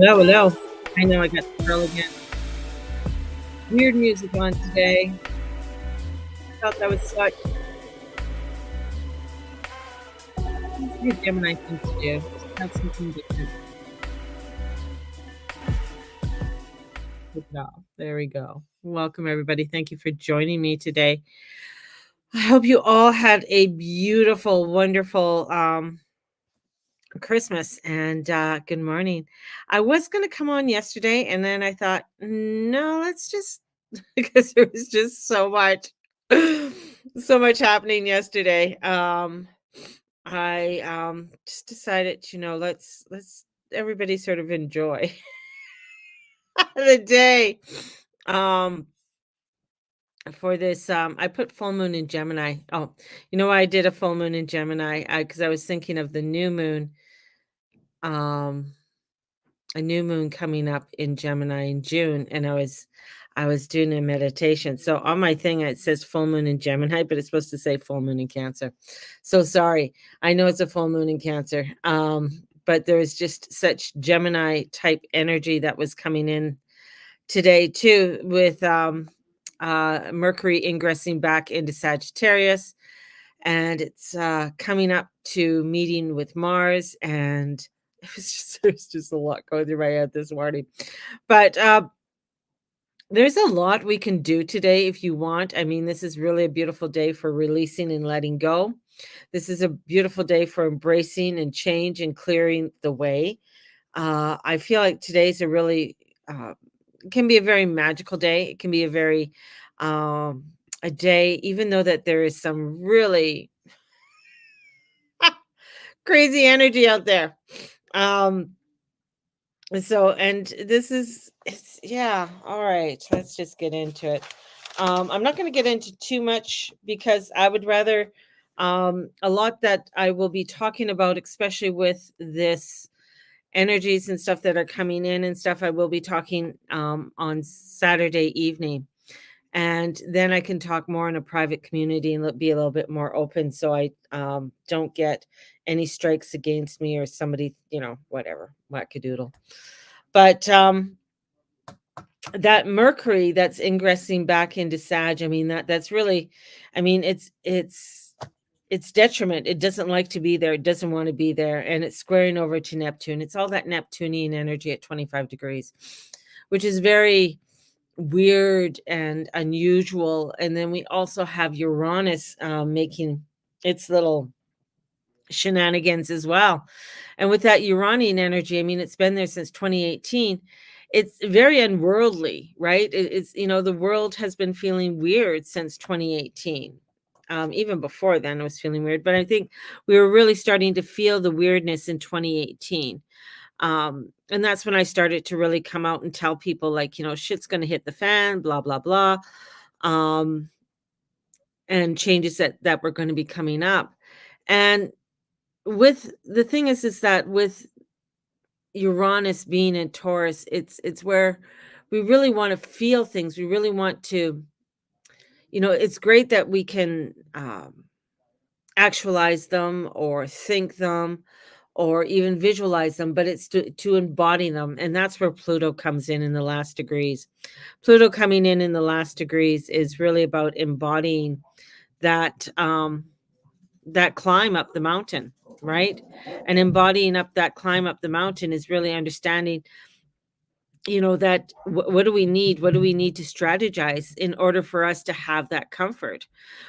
Hello, hello. I know I got the girl again. Weird music on today. I thought that was such a Gemini thing to do. Just have something different. Take it off. There we go. Welcome, everybody. Thank you for joining me today. I hope you all had a beautiful, wonderful Christmas and good morning. I was going to come on yesterday and then I thought, no, let's just because there was just so much happening yesterday. I just decided, let's everybody sort of enjoy the day. Um for this I put full moon in Gemini. Oh, you know why I did a full moon in Gemini? Because I was thinking of the new moon, um a new moon coming up in Gemini in June, and I was doing a meditation. So on my thing it says full moon in Gemini, but it's supposed to say full moon in Cancer. So sorry. I know it's a full moon in Cancer. But there was just such Gemini type energy that was coming in today too, with Mercury ingressing back into Sagittarius, and it's coming up to meeting with Mars, and there's just a lot going through my head this morning. But there's a lot we can do today if you want. I mean, this is really a beautiful day for releasing and letting go. This is a beautiful day for embracing and change and clearing the way. I feel like today's a really can be a very magical day. It can be a very um, a day, even though that there is some really crazy energy out there. Um, and this is it's yeah, all right. Let's just get into it. I'm not going to get into too much because I would rather a lot that I will be talking about, especially with this energies and stuff that are coming in and stuff. I will be talking on Saturday evening, and then I can talk more in a private community and be a little bit more open, so I don't get any strikes against me or somebody, whatever, wackadoodle. But that Mercury that's ingressing back into Sag, I mean that's really, I mean it's detriment. It doesn't like to be there. It doesn't want to be there, and it's squaring over to Neptune. It's all that Neptunian energy at 25 degrees, which is very weird and unusual. And then we also have Uranus making its little shenanigans as well. And with that Uranian energy, I mean, it's been there since 2018. It's very unworldly, right? It's, the world has been feeling weird since 2018. Even before then, I was feeling weird, but I think we were really starting to feel the weirdness in 2018. And that's when I started to really come out and tell people, like, shit's going to hit the fan, blah, blah, blah. Um, and changes that were going to be coming up. And with the thing is that with Uranus being in Taurus, it's where we really want to feel things. We really want to, it's great that we can actualize them or think them or even visualize them, but it's to embody them. And that's where Pluto comes in the last degrees. Pluto coming in the last degrees is really about embodying that that climb up the mountain, right? And embodying up that climb up the mountain is really understanding, that what do we need? What do we need to strategize in order for us to have that comfort?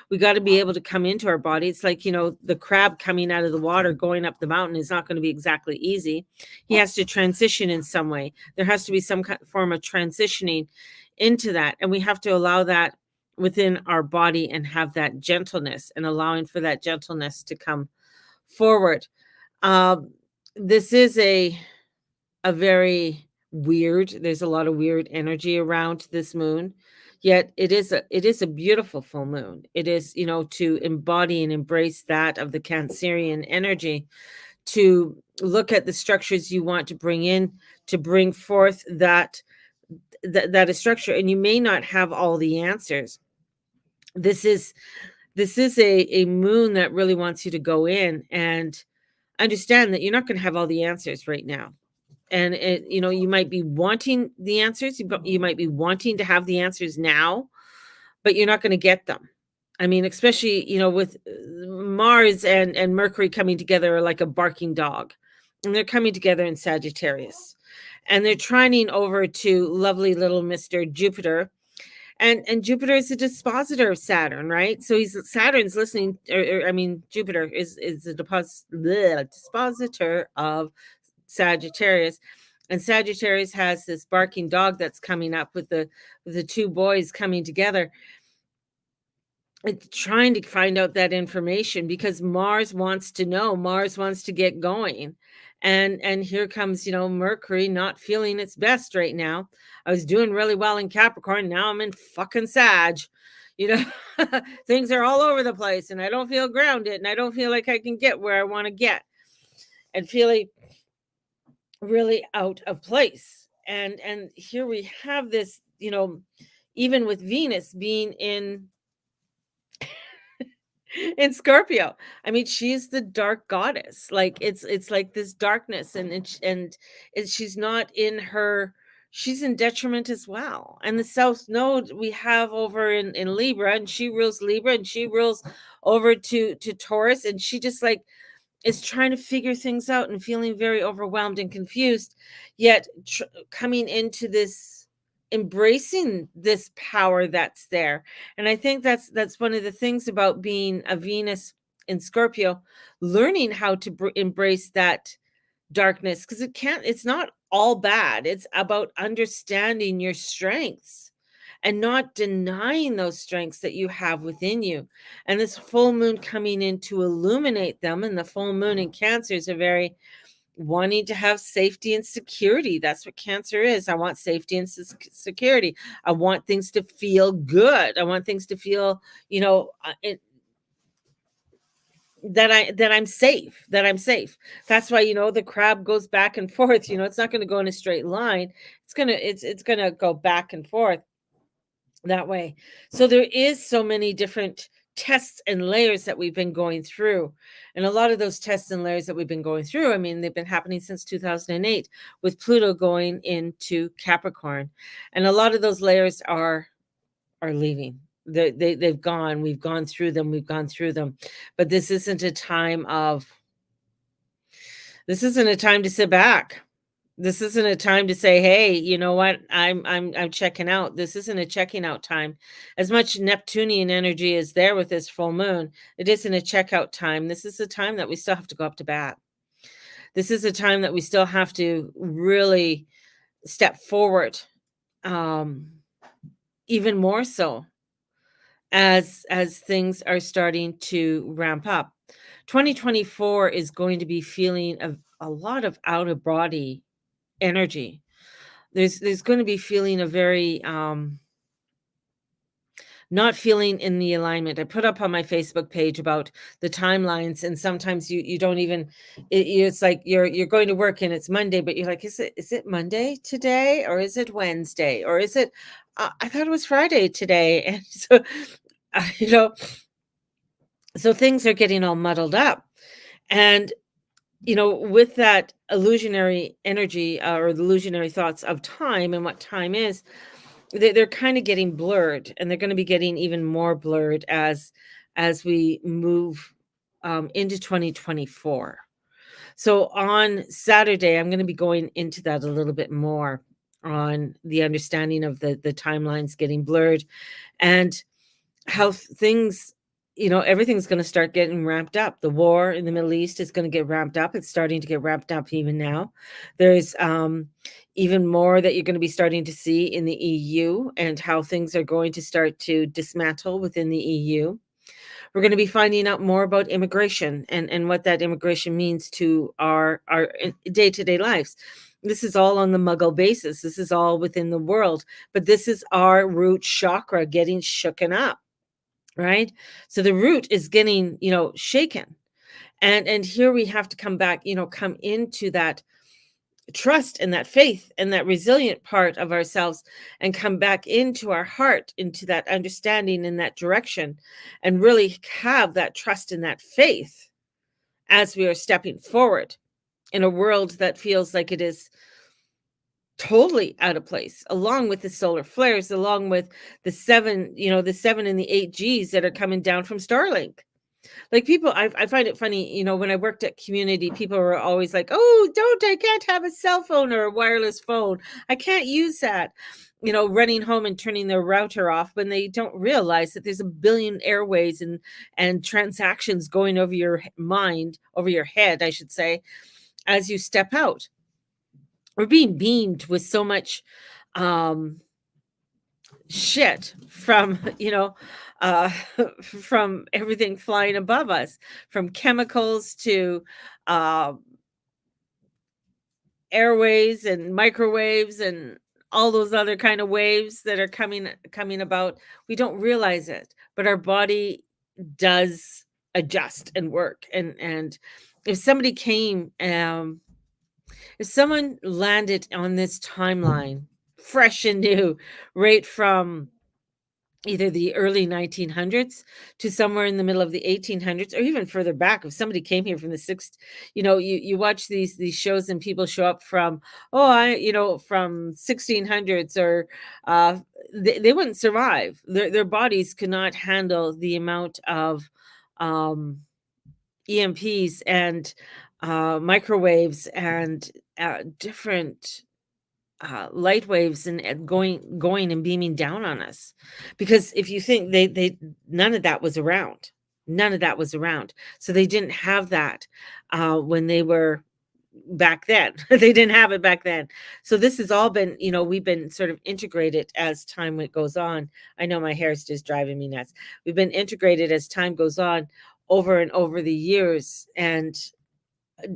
We got to be able to come into our body. It's like, the crab coming out of the water, going up the mountain is not going to be exactly easy. He has to transition in some way. There has to be some form of transitioning into that. And we have to allow that within our body and have that gentleness and allowing for that gentleness to come forward. This is a very weird. There's a lot of weird energy around this moon. Yet it is a beautiful full moon. It is, to embody and embrace that of the Cancerian energy, to look at the structures you want to bring in, to bring forth that is structure. And you may not have all the answers. This is a moon that really wants you to go in and understand that you're not going to have all the answers right now. And you might be wanting the answers, you might be wanting to have the answers now, but you're not going to get them. I mean, especially, with Mars and Mercury coming together are like a barking dog. And they're coming together in Sagittarius. And they're trining over to lovely little Mr. Jupiter. And Jupiter is a dispositor of Saturn, right? So Saturn's listening, I mean, Jupiter is a dispositor of Sagittarius. And Sagittarius has this barking dog that's coming up with the two boys coming together and trying to find out that information, because Mars wants to know. Mars wants to get going. And here comes, Mercury not feeling its best right now. I was doing really well in Capricorn. Now I'm in fucking Sag. You know, things are all over the place and I don't feel grounded and I don't feel like I can get where I want to get, and feeling really out of place. And here we have this, even with Venus being in Scorpio. I mean, she's the dark goddess. Like it's like this darkness, she's not in her. She's in detriment as well. And the South Node we have over in Libra, and she rules Libra, and she rules over to Taurus, and she just like is trying to figure things out and feeling very overwhelmed and confused, yet coming into this, embracing this power that's there. And I think that's one of the things about being a Venus in Scorpio, learning how to embrace that darkness, because it's not all bad. It's about understanding your strengths and not denying those strengths that you have within you. And this full moon coming in to illuminate them. And the full moon in Cancer is a very wanting to have safety and security. That's what Cancer is. I want safety and security. I want things to feel good. I want things to feel, that I'm safe, That's why, the crab goes back and forth. It's not going to go in a straight line. It's going to go back and forth that way. So there is so many different tests and layers that we've been going through. And a lot of those tests and layers that we've been going through, I mean, they've been happening since 2008 with Pluto going into Capricorn. And a lot of those layers are leaving. They've gone. We've gone through them. But this isn't a time to sit back. This isn't a time to say, hey, you know what, I'm checking out. This isn't a checking out time. As much Neptunian energy is there with this full moon, it isn't a checkout time. This is a time that we still have to go up to bat. This is a time that we still have to really step forward, even more so as things are starting to ramp up. 2024 is going to be feeling a lot of out of body energy. There's going to be feeling a very not feeling in the alignment. I put up on my Facebook page about the timelines, and sometimes you don't even it's like you're going to work and it's Monday, but you're like, is it Monday today, or is it Wednesday, or is it I thought it was Friday today? And so you know so things are getting all muddled up. And with that illusionary energy, or the illusionary thoughts of time and what time is, they're kind of getting blurred, and they're going to be getting even more blurred as we move into 2024. So on Saturday, I'm going to be going into that a little bit more, on the understanding of the timelines getting blurred, and how things, everything's going to start getting ramped up. The war in the Middle East is going to get ramped up. It's starting to get ramped up even now. There's even more that you're going to be starting to see in the EU, and how things are going to start to dismantle within the EU. We're going to be finding out more about immigration, and what that immigration means to our day-to-day lives. This is all on the muggle basis. This is all within the world, but this is our root chakra getting shooken up, right? So the root is getting, shaken. And here we have to come back, come into that trust and that faith and that resilient part of ourselves, and come back into our heart, into that understanding in that direction, and really have that trust and that faith as we are stepping forward in a world that feels like it is totally out of place, along with the solar flares, along with the 7 and the 8Gs that are coming down from Starlink. Like, people, I find it funny, when I worked at community, people were always like, "Oh, I can't have a cell phone or a wireless phone. I can't use that." Running home and turning their router off, when they don't realize that there's a billion airways and transactions going over your mind, over your head, I should say, as you step out. We're being beamed with so much um shit from uh from everything flying above us, from chemicals to uh airways and microwaves and all those other kind of waves that are coming about. We don't realize it, but our body does adjust and work. And if somebody came if someone landed on this timeline fresh and new, right from either the early 1900s to somewhere in the middle of the 1800s, or even further back, if somebody came here from the sixth, you watch these shows and people show up from, from 1600s, or they wouldn't survive. Their bodies could not handle the amount of um EMPs and microwaves and different light waves, and going and beaming down on us. Because if you think, they none of that was around. None of that was around. So they didn't have that when they were back then. They didn't have it back then. So this has all been, we've been sort of integrated as time goes on. I know my hair is just driving me nuts. We've been integrated as time goes on, over and over the years, and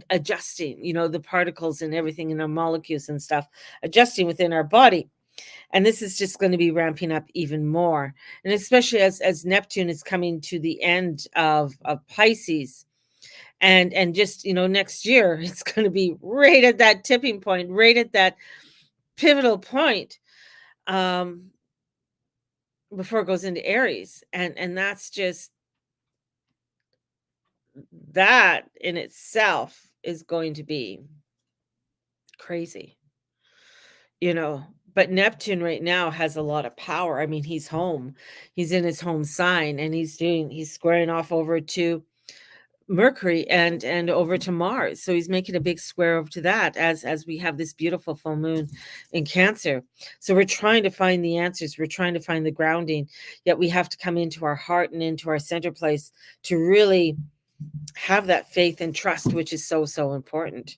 adjusting, the particles and everything in our molecules and stuff, adjusting within our body. And this is just going to be ramping up even more. And especially as Neptune is coming to the end of Pisces. And just, next year, it's going to be right at that tipping point, right at that pivotal point, um, before it goes into Aries. And that's just, that in itself is going to be crazy. You know, but Neptune right now has a lot of power. I mean, he's home. He's in his home sign, and he's squaring off over to Mercury and over to Mars. So he's making a big square over to that, as we have this beautiful full moon in Cancer. So we're trying to find the answers. We're trying to find the grounding. Yet we have to come into our heart and into our center place to really have that faith and trust, which is so, so important.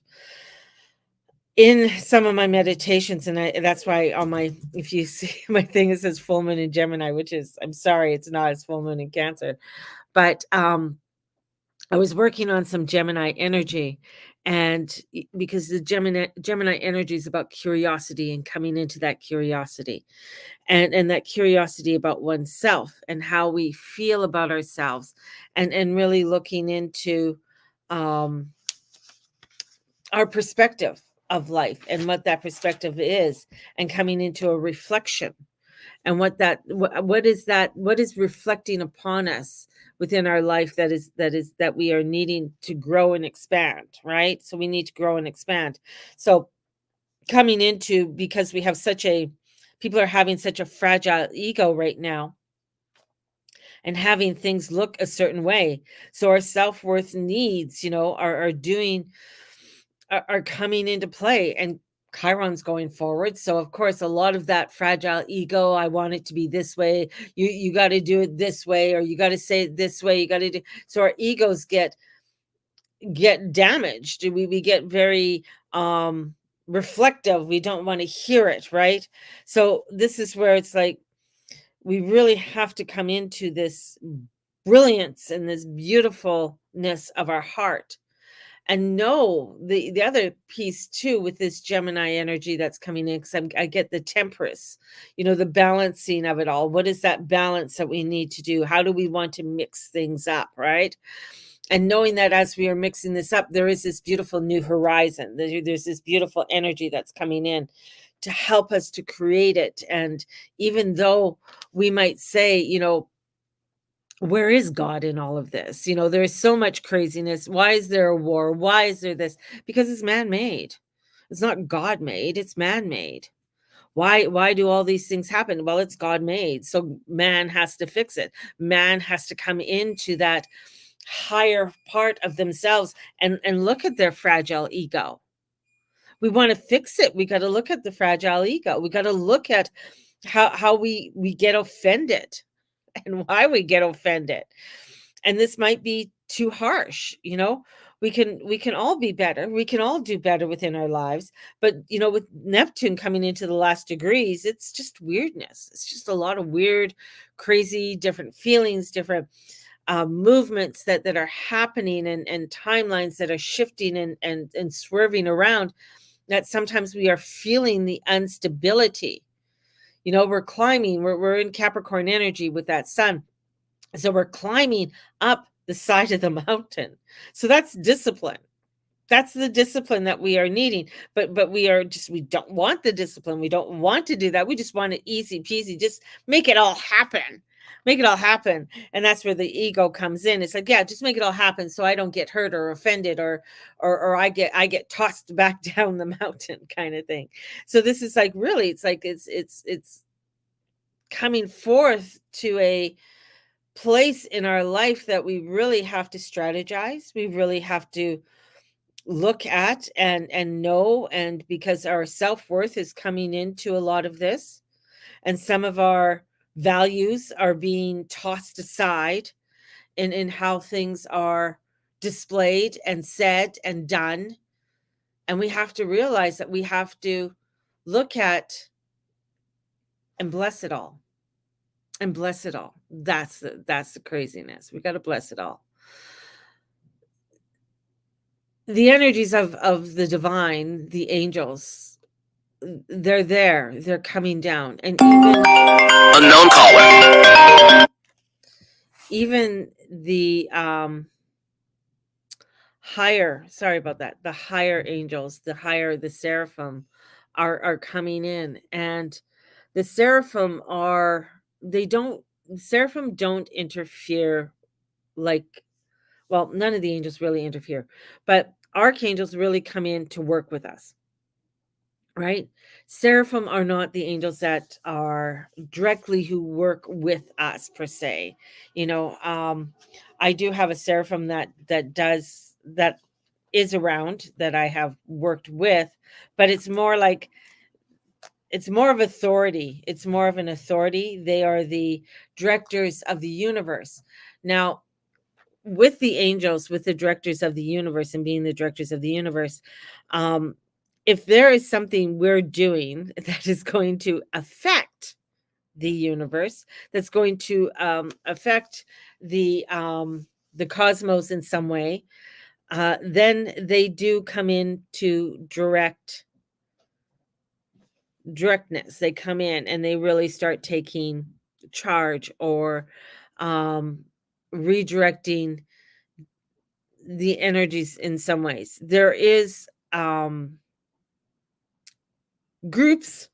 In some of my meditations, and that's why on my, if you see my thing, it says full moon in Gemini, which is, I'm sorry, it's not, it's full moon in Cancer. But I was working on some Gemini energy, and because the Gemini energy is about curiosity and coming into that curiosity, and that curiosity about oneself and how we feel about ourselves, and really looking into um our perspective of life and what that perspective is, and coming into a reflection, and what is reflecting upon us within our life, that we are needing to grow and expand, right? So we need to grow and expand. So coming into, because we have people are having such a fragile ego right now, and having things look a certain way. So our self-worth needs, are coming into play, and Chiron's going forward. So of course, a lot of that fragile ego, I want it to be this way. You got to do it this way, or you got to say it this way. You got to do. So our egos get damaged. We get very reflective. We don't want to hear it, right? So this is where it's like, we really have to come into this brilliance and this beautifulness of our heart, And know the other piece too with this Gemini energy that's coming in, because I get the temperance, the balancing of it all. What is that balance that we need to do? How do we want to mix things up, right? And knowing that as we are mixing this up, there is this beautiful new horizon. There's this beautiful energy that's coming in to help us to create it. And even though we might say, where is God in all of this? There's so much craziness. Why is there a war? Why is there this? Because it's man-made. It's not God-made, it's man-made. Why do all these things happen? Well, it's God-made. So man has to fix it. Man has to come into that higher part of themselves and look at their fragile ego. We want to fix it. We got to look at the fragile ego. We got to look at how we get offended and why we get offended. And this might be too harsh. We can all be better. We can all do better within our lives. But with Neptune coming into the last degrees, it's just weirdness. It's just a lot of weird, crazy, different feelings, different movements that are happening, and timelines that are shifting and swerving around, that sometimes we are feeling the instability. We're climbing, we're in Capricorn energy with that sun. So we're climbing up the side of the mountain. So that's discipline. That's the discipline that we are needing. But we don't want the discipline. We don't want to do that. We just want it easy peasy. Just make it all happen. Make it all happen. And that's where the ego comes in. It's like, yeah, just make it all happen so I don't get hurt or offended, or I get tossed back down the mountain kind of thing. So this is like, really, it's like it's coming forth to a place in our life that we really have to strategize. We really have to look at and know, and because our self-worth is coming into a lot of this, and some of our values are being tossed aside in how things are displayed and said and done. And we have to realize that we have to look at and bless it all. And bless it all. That's the craziness. We got to bless it all. The energies of the divine, the angels, they're there. They're coming down. And unknown caller. Even the higher, sorry about that, the higher angels, the seraphim are coming in. And the seraphim seraphim don't interfere, like, well, none of the angels really interfere, but archangels really come in to work with us, right? Seraphim are not the angels that are directly who work with us per se. I do have a seraphim that is around, that I have worked with, but it's more of authority. It's more of an authority. They are the directors of the universe. Now, with the angels, with the directors of the universe, and being the directors of the universe, um, if there is something we're doing that is going to affect the universe, that's going to affect the cosmos in some way, then they do come in to directness. They come in and they really start taking charge, or um, redirecting the energies in some ways. There is groups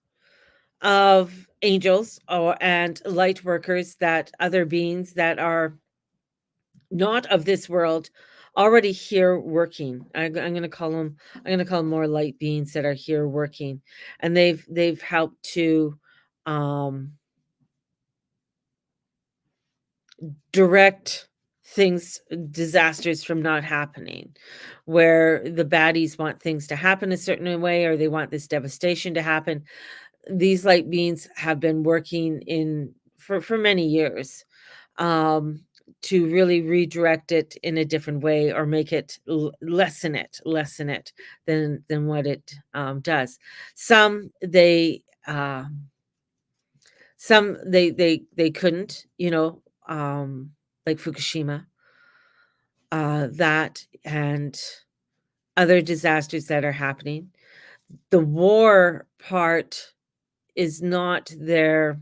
of angels and light workers, that other beings that are not of this world, already here working. I'm going to call them, more light beings that are here working, and they've helped to um direct things, disasters from not happening, where the baddies want things to happen a certain way, or they want this devastation to happen. These light beings have been working in for many years, um, to really redirect it in a different way, or make it lessen it than what it does. Some they couldn't, like Fukushima, that, and other disasters that are happening. The war part is not there.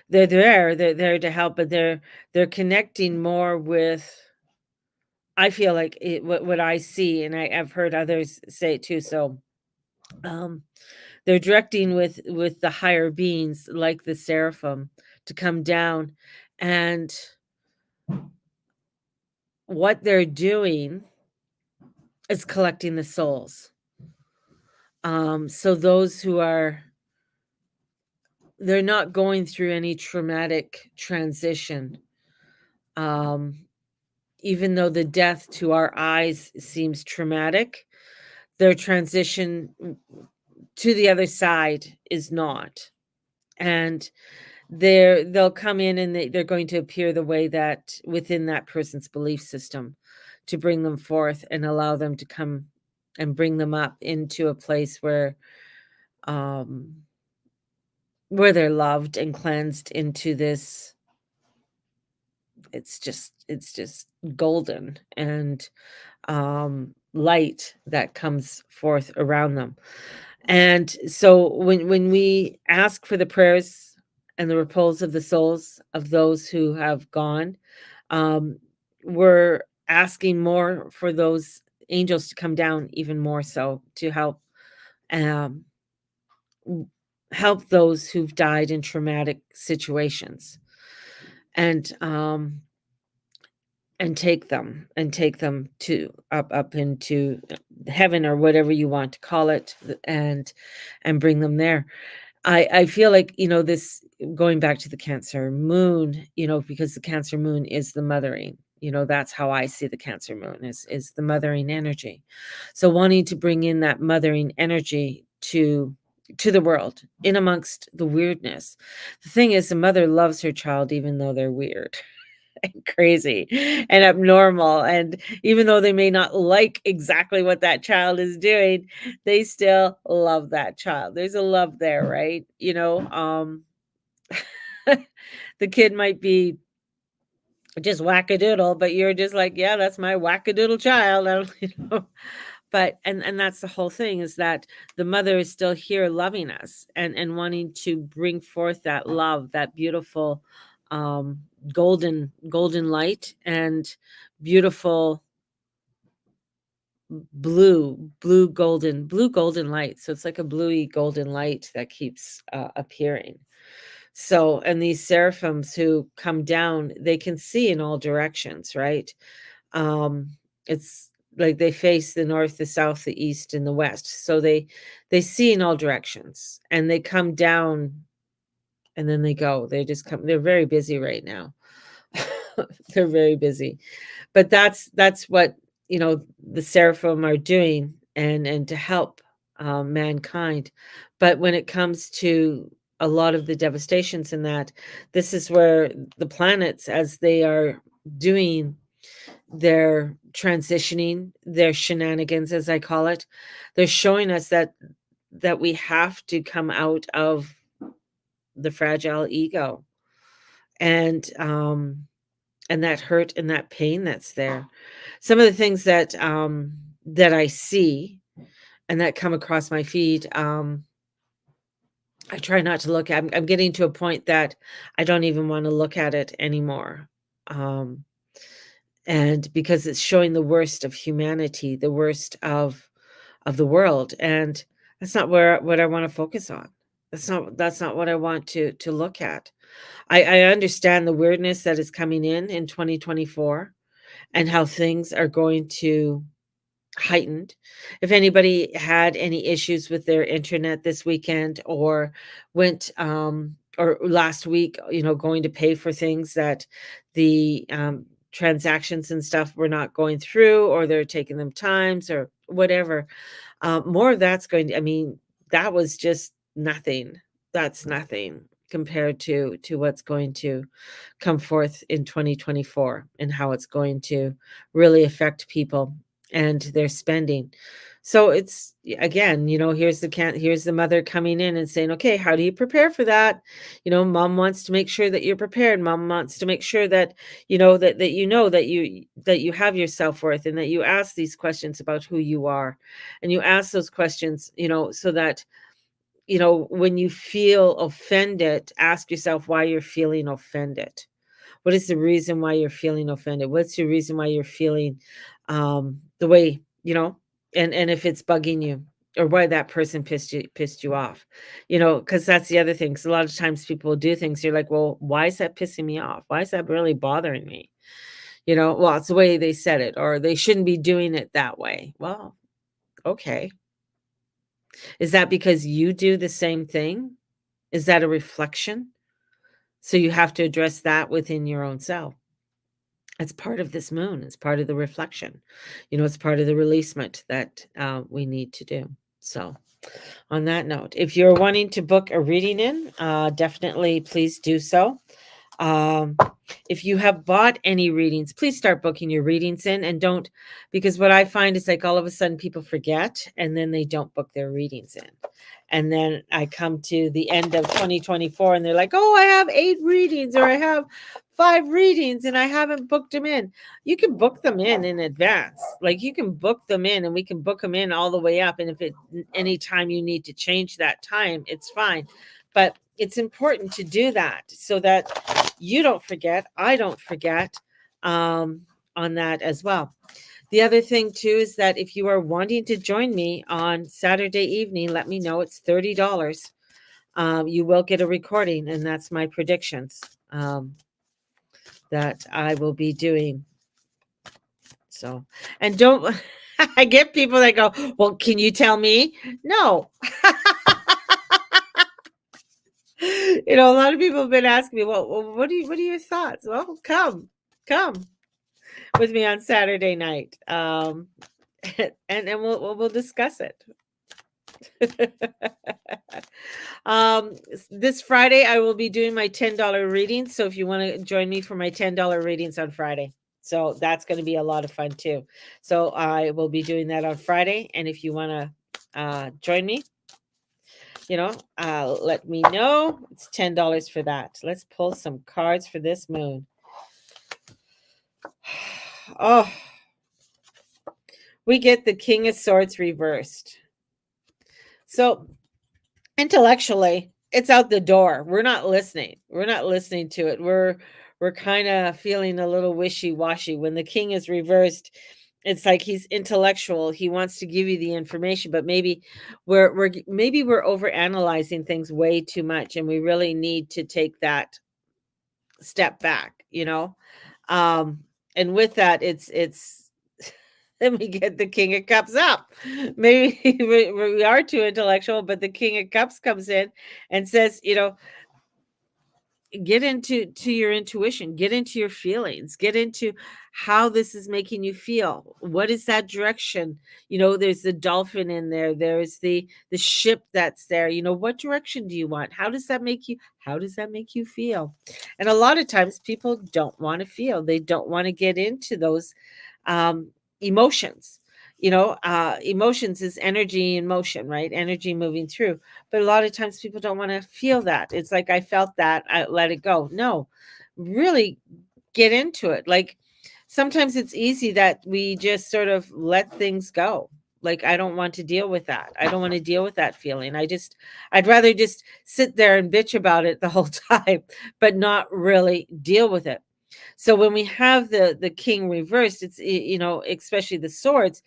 They're there to help, but they're connecting more with, I feel like what I see, and I've heard others say it too. So um they're directing with the higher beings like the seraphim to come down, and what they're doing is collecting the souls. So those who are, they're not going through any traumatic transition. Um, Even though the death to our eyes seems traumatic, their transition to the other side is not. And they'll come in and they're going to appear the way that within that person's belief system, to bring them forth and allow them to come and bring them up into a place um where they're loved and cleansed into this, it's just golden and light that comes forth around them. And so when we ask for the prayers and the repose of the souls of those who have gone, um, we're asking more for those angels to come down even more so to help, um, w- help those who've died in traumatic situations, and take them to up into heaven or whatever you want to call it, and bring them there. I feel like, this, going back to the Cancer moon, because the Cancer moon is the mothering, that's how I see the Cancer moon is the mothering energy. So wanting to bring in that mothering energy to the world in amongst the weirdness. The thing is, the mother loves her child even though they're weird and crazy and abnormal, and even though they may not like exactly what that child is doing, they still love that child. There's a love there, right? The kid might be just wackadoodle, but you're just like, yeah, that's my wackadoodle child. I don't, but and that's the whole thing, is that the mother is still here loving us and wanting to bring forth that love, that beautiful um golden light, and beautiful blue golden light. So it's like a bluey golden light that keeps appearing. So, and these seraphims who come down, they can see in all directions, right? um it's like they face the north, the south, the east, and the west. So they see in all directions, and they come down, and then they go. They just come. They're very busy right now. They're very busy, but that's what, the seraphim are doing, and to help mankind. But when it comes to a lot of the devastations in that, this is where the planets, as they are doing their transitioning, their shenanigans, as I call it, they're showing us that we have to come out of the fragile ego, and that hurt and that pain that's there. Some of the things that I see and that come across my feed, I try not to look at. I'm getting to a point that I don't even want to look at it anymore. Um, and because it's showing the worst of humanity, the worst of the world, and that's not where what I want to focus on. That's not what I want to look at. I understand the weirdness that is coming in 2024, and how things are going to heightened. If anybody had any issues with their internet this weekend, or went or last week, going to pay for things that the transactions and stuff were not going through, or they're taking them times or whatever, more of that's going to, I mean, that was just nothing. That's nothing compared to what's going to come forth in 2024, and how it's going to really affect people and their spending. So it's again, here's the mother coming in and saying, "Okay, how do you prepare for that?" Mom wants to make sure that you're prepared. Mom wants to make sure that that you have your self-worth and that you ask these questions about who you are. And you ask those questions, so that when you feel offended, ask yourself why you're feeling offended. What is the reason why you're feeling offended? What's the reason why you're feeling the way, and if it's bugging you or why that person pissed you off. Because that's the other thing. 'Cause a lot of times people do things, you're like, well, why is that pissing me off? Why is that really bothering me? Well, it's the way they said it, or they shouldn't be doing it that way. Well, okay. Is that because you do the same thing? Is that a reflection? So you have to address that within your own self. It's part of this moon. It's part of the reflection. It's part of the releasement that we need to do. So, on that note, if you're wanting to book a reading in, definitely please do so. Um, if you have bought any readings, please start booking your readings in and don't, because what I find is like all of a sudden people forget and then they don't book their readings in. And then I come to the end of 2024 and they're like, oh, I have 8 readings or I have 5 readings and I haven't booked them in. You can book them in advance. Like you can book them in and we can book them in all the way up. And if anytime you need to change that time, it's fine. But it's important to do that so that you don't forget, I don't forget on that as well. The other thing too is that if you are wanting to join me on Saturday evening, let me know. It's $30. You will get a recording, and that's my predictions that I will be doing. So, and don't, I get people that go, well, can you tell me? No. A lot of people have been asking me, well, what are your thoughts? Well, come with me on Saturday night. And we'll discuss it. This Friday I will be doing my $10 readings. So if you want to join me for my $10 readings on Friday, so that's going to be a lot of fun too. So I will be doing that on Friday, and if you want to join me, let me know. It's $10 for that. Let's pull some cards for this moon. Oh, we get the King of Swords reversed. So intellectually, it's out the door. We're not listening. We're not listening to it. We're kind of feeling a little wishy-washy. When the king is reversed, it's like he's intellectual. He wants to give you the information, but maybe we're overanalyzing things way too much, and we really need to take that step back. Um, and with that, it's then we get the King of Cups up. Maybe we are too intellectual, but the King of Cups comes in and says, get into your intuition, get into your feelings, get into how this is making you feel. What is that direction? There's the dolphin in there. There's the ship that's there. What direction do you want? How does that make you feel? And a lot of times people don't want to feel. They don't want to get into those emotions. Emotions is energy in motion, right? Energy moving through. But a lot of times people don't want to feel that. It's like, I felt that, I let it go. No, really get into it. Like sometimes it's easy that we just sort of let things go. Like, I don't want to deal with that. I don't want to deal with that feeling. I'd rather just sit there and bitch about it the whole time, but not really deal with it. So when we have the king reversed, it's especially the swords,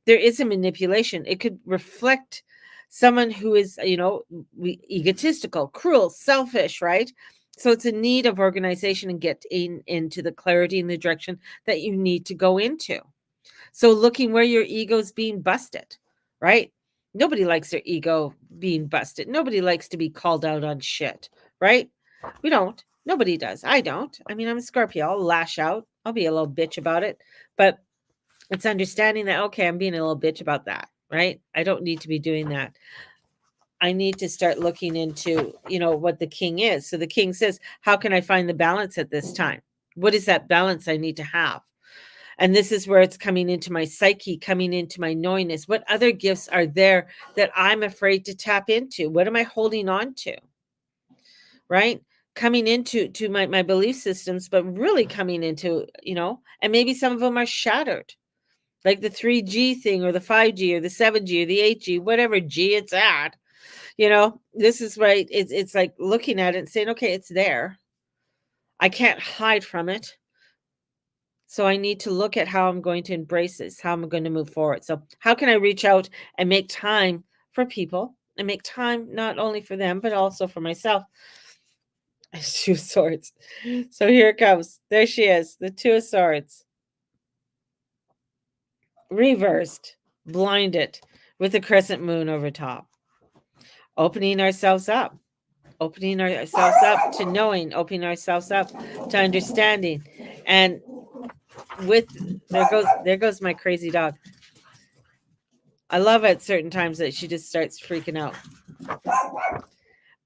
there is a manipulation. It could reflect someone who is egotistical, cruel, selfish, right? So it's a need of organization and get into the clarity and the direction that you need to go into. So looking where your ego's being busted, right? Nobody likes their ego being busted. Nobody likes to be called out on shit, right? We don't. Nobody does. I don't. I mean, I'm a Scorpio. I'll lash out. I'll be a little bitch about it. But it's understanding that, okay, I'm being a little bitch about that, right? I don't need to be doing that. I need to start looking into, what the king is. So the king says, how can I find the balance at this time? What is that balance I need to have? And this is where it's coming into my psyche, coming into my knowingness. What other gifts are there that I'm afraid to tap into? What am I holding on to? Right? Coming into my belief systems, but really coming into, and maybe some of them are shattered, like the 3G thing or the 5G or the 7G or the 8G, whatever G it's at. This is right. It's like looking at it and saying, okay, it's there. I can't hide from it. So I need to look at how I'm going to embrace this, how I'm going to move forward. So how can I reach out and make time for people and make time not only for them, but also for myself? Two of Swords. So here it comes. There she is, the Two of Swords. Reversed, blinded, with the crescent moon over top. Opening ourselves up. Opening ourselves up to knowing, opening ourselves up to understanding. And there goes my crazy dog. I love at certain times that she just starts freaking out.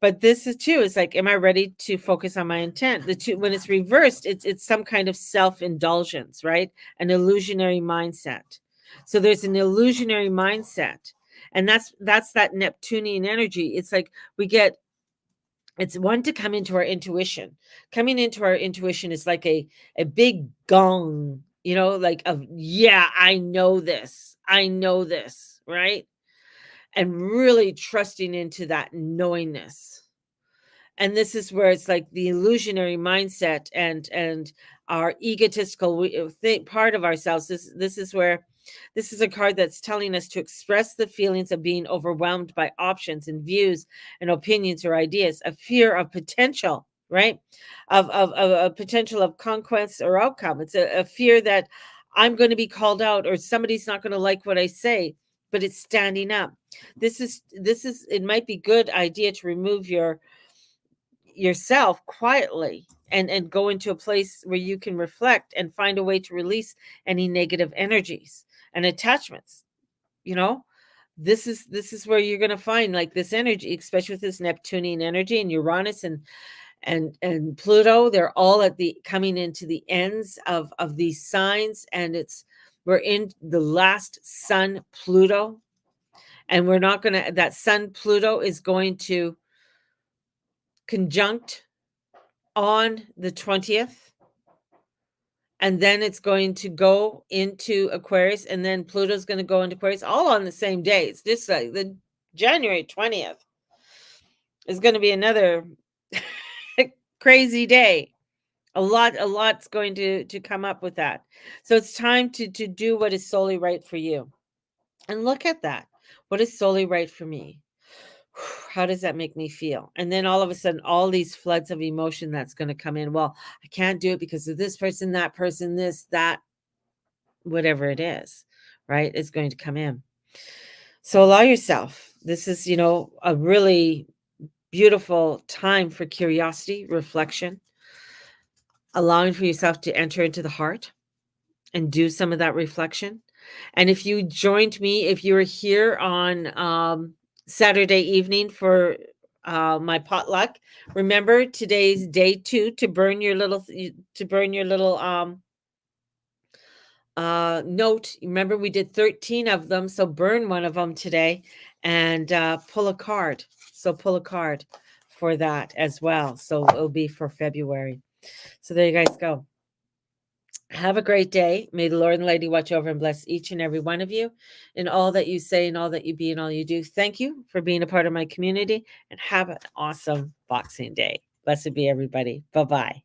But this is too, it's like, am I ready to focus on my intent? The two, when it's reversed, it's some kind of self-indulgence, right? An illusionary mindset. So there's an illusionary mindset. And that's that Neptunian energy. It's like it's one to come into our intuition. Coming into our intuition is like a big gong, like yeah, I know this. I know this, right? And really trusting into that knowingness. And this is where it's like the illusionary mindset and our egotistical part of ourselves. This is where this is a card that's telling us to express the feelings of being overwhelmed by options and views and opinions or ideas, a fear of potential, right? Of a potential of conquest or outcome. It's a fear that I'm going to be called out or somebody's not going to like what I say, but it's standing up. This is it might be good idea to remove yourself quietly and go into a place where you can reflect and find a way to release any negative energies and attachments. This is where you're going to find like this energy, especially with this Neptunian energy and Uranus and Pluto. They're all at the coming into the ends of these signs, and we're in the last Sun Pluto, and we're not going to that Sun Pluto is going to conjunct on the 20th, and then it's going to go into Aquarius, and then Pluto's going to go into Aquarius all on the same day. It's just like the January 20th is going to be another crazy day. A lot's going to come up with that. So it's time to do what is solely right for you. And look at that. What is solely right for me? How does that make me feel? And then all of a sudden, all these floods of emotion that's going to come in. Well, I can't do it because of this person, that person, this, that, whatever it is, right? Is going to come in. So allow yourself. This is, a really beautiful time for curiosity, reflection, allowing for yourself to enter into the heart and do some of that reflection. And if you joined me, if you were here on Saturday evening for my potluck, remember today's day 2 to burn your little note. Remember we did 13 of them, so burn one of them today and pull a card. So pull a card for that as well. So it'll be for February. So there you guys go. Have a great day. May the Lord and Lady watch over and bless each and every one of you in all that you say and all that you be and all you do. Thank you for being a part of my community, and have an awesome Boxing Day. Blessed be everybody. Bye-bye.